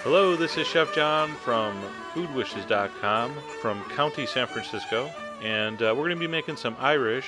Hello, this is Chef John from foodwishes.com from County San Francisco, and we're going to be making some Irish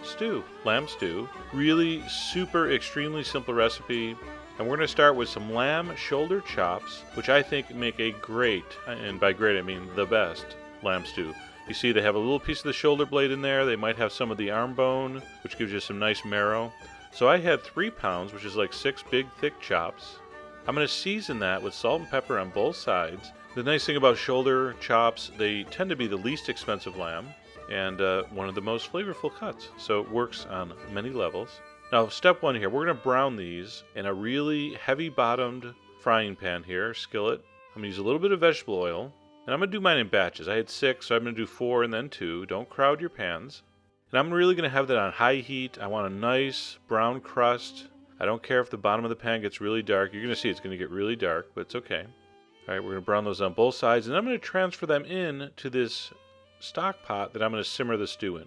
stew, lamb stew. Really super, extremely simple recipe. And we're going to start with some lamb shoulder chops, which I think make a great, and by great I mean the best, lamb stew. You see they have a little piece of the shoulder blade in there. They might have some of the arm bone, which gives you some nice marrow. So I had 3 pounds, which is like 6 big thick chops. I'm going to season that with salt and pepper on both sides. The nice thing about shoulder chops, they tend to be the least expensive lamb and one of the most flavorful cuts. So it works on many levels. Now, step 1 here, we're going to brown these in a really heavy bottomed frying pan here, skillet. I'm going to use a little bit of vegetable oil, and I'm going to do mine in batches. I had 6, so I'm going to do 4 and then 2. Don't crowd your pans. And I'm really going to have that on high heat. I want a nice brown crust. I don't care if the bottom of the pan gets really dark. You're going to see it's going to get really dark, but it's okay. All right, we're going to brown those on both sides, and I'm going to transfer them in to this stock pot that I'm going to simmer the stew in.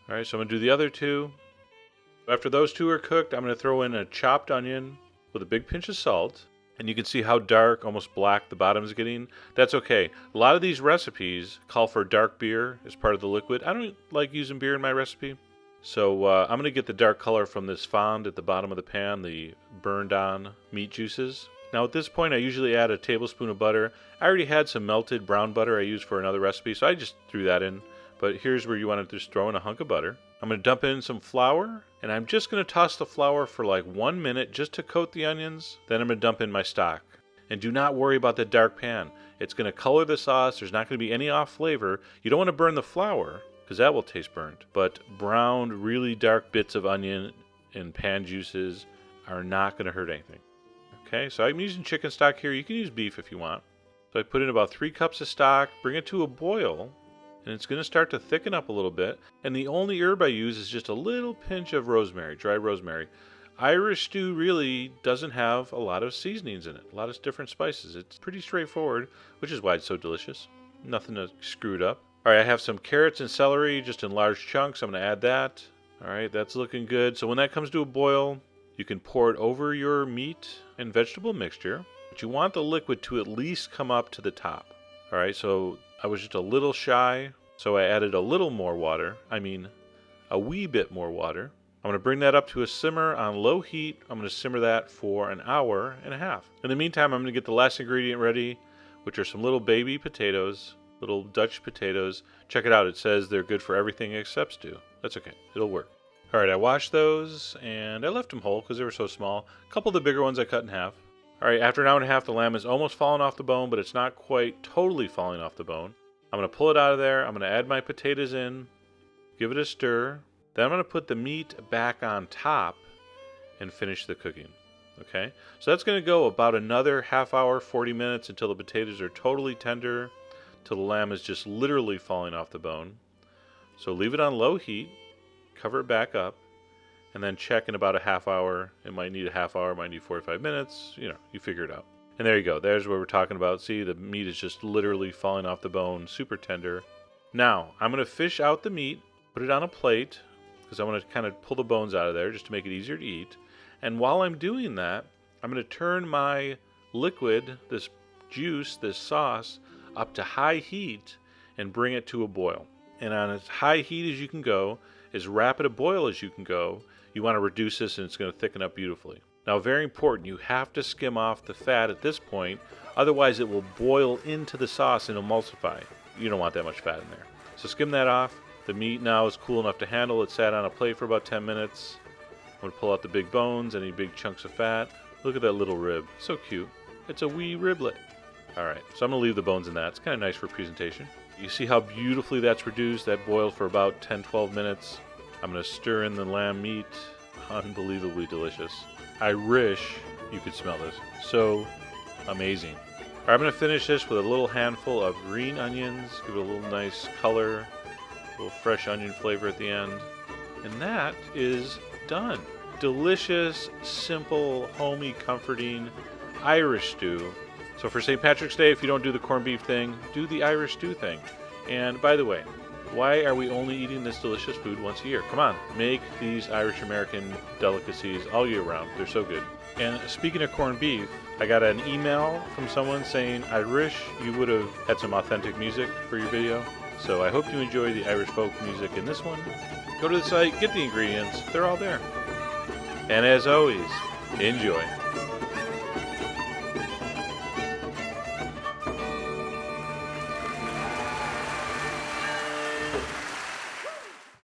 All right, so I'm going to do the other 2. After those 2 are cooked, I'm going to throw in a chopped onion with a big pinch of salt, and you can see how dark, almost black, the bottom is getting. That's okay. A lot of these recipes call for dark beer as part of the liquid. I don't like using beer in my recipe. So I'm going to get the dark color from this fond at the bottom of the pan, the burned on meat juices. Now at this point I usually add a tablespoon of butter. I already had some melted brown butter I used for another recipe, so I just threw that in. But here's where you want to just throw in a hunk of butter. I'm going to dump in some flour, and I'm just going to toss the flour for like 1 minute just to coat the onions. Then I'm going to dump in my stock. And do not worry about the dark pan. It's going to color the sauce. There's not going to be any off flavor. You don't want to burn the flour, because that will taste burnt. But browned, really dark bits of onion and pan juices are not going to hurt anything. Okay, so I'm using chicken stock here. You can use beef if you want. So I put in about 3 cups of stock, bring it to a boil, and it's going to start to thicken up a little bit. And the only herb I use is just a little pinch of rosemary, dry rosemary. Irish stew really doesn't have a lot of seasonings in it, a lot of different spices. It's pretty straightforward, which is why it's so delicious. Nothing to screw it up. All right, I have some carrots and celery just in large chunks. I'm going to add that. All right, that's looking good. So when that comes to a boil, you can pour it over your meat and vegetable mixture. But you want the liquid to at least come up to the top. All right, so I was just a little shy, so I added a little more water. I mean, a wee bit more water. I'm going to bring that up to a simmer on low heat. I'm going to simmer that for an hour and a half. In the meantime, I'm going to get the last ingredient ready, which are some little baby potatoes. Little Dutch potatoes. Check it out. It says they're good for everything except stew. That's okay. It'll work. All right, I washed those, and I left them whole because they were so small. A couple of the bigger ones I cut in half. All right, after an hour and a half, the lamb is almost fallen off the bone, but it's not quite totally falling off the bone. I'm going to pull it out of there. I'm going to add my potatoes in, give it a stir. Then I'm going to put the meat back on top and finish the cooking. Okay, so that's going to go about another half hour, 40 minutes until the potatoes are totally tender, till the lamb is just literally falling off the bone. So leave it on low heat, cover it back up, and then check in about a half hour. It might need a half hour, it might need 45 minutes, you figure it out. And there you go, there's what we're talking about. See, the meat is just literally falling off the bone, super tender. Now, I'm going to fish out the meat, put it on a plate, because I want to kind of pull the bones out of there just to make it easier to eat. And while I'm doing that, I'm going to turn my liquid, this juice, this sauce, up to high heat and bring it to a boil. And on as high heat as you can go, as rapid a boil as you can go, you want to reduce this and it's going to thicken up beautifully. Now, very important, you have to skim off the fat at this point, otherwise it will boil into the sauce and emulsify. You don't want that much fat in there. So skim that off. The meat now is cool enough to handle. It sat on a plate for about 10 minutes. I'm going to pull out the big bones, any big chunks of fat. Look at that little rib. So cute. It's a wee riblet. Alright, so I'm going to leave the bones in that. It's kind of nice for presentation. You see how beautifully that's reduced? That boiled for about 10-12 minutes. I'm going to stir in the lamb meat. Unbelievably delicious. I wish you could smell this. So amazing. Alright, I'm going to finish this with a little handful of green onions. Give it a little nice color. A little fresh onion flavor at the end. And that is done. Delicious, simple, homey, comforting Irish stew. So for St. Patrick's Day, if you don't do the corned beef thing, do the Irish stew thing. And by the way, why are we only eating this delicious food once a year? Come on, make these Irish American delicacies all year round. They're so good. And speaking of corned beef, I got an email from someone saying, I wish you would have had some authentic music for your video. So I hope you enjoy the Irish folk music in this one. Go to the site, get the ingredients, they're all there. And as always, enjoy.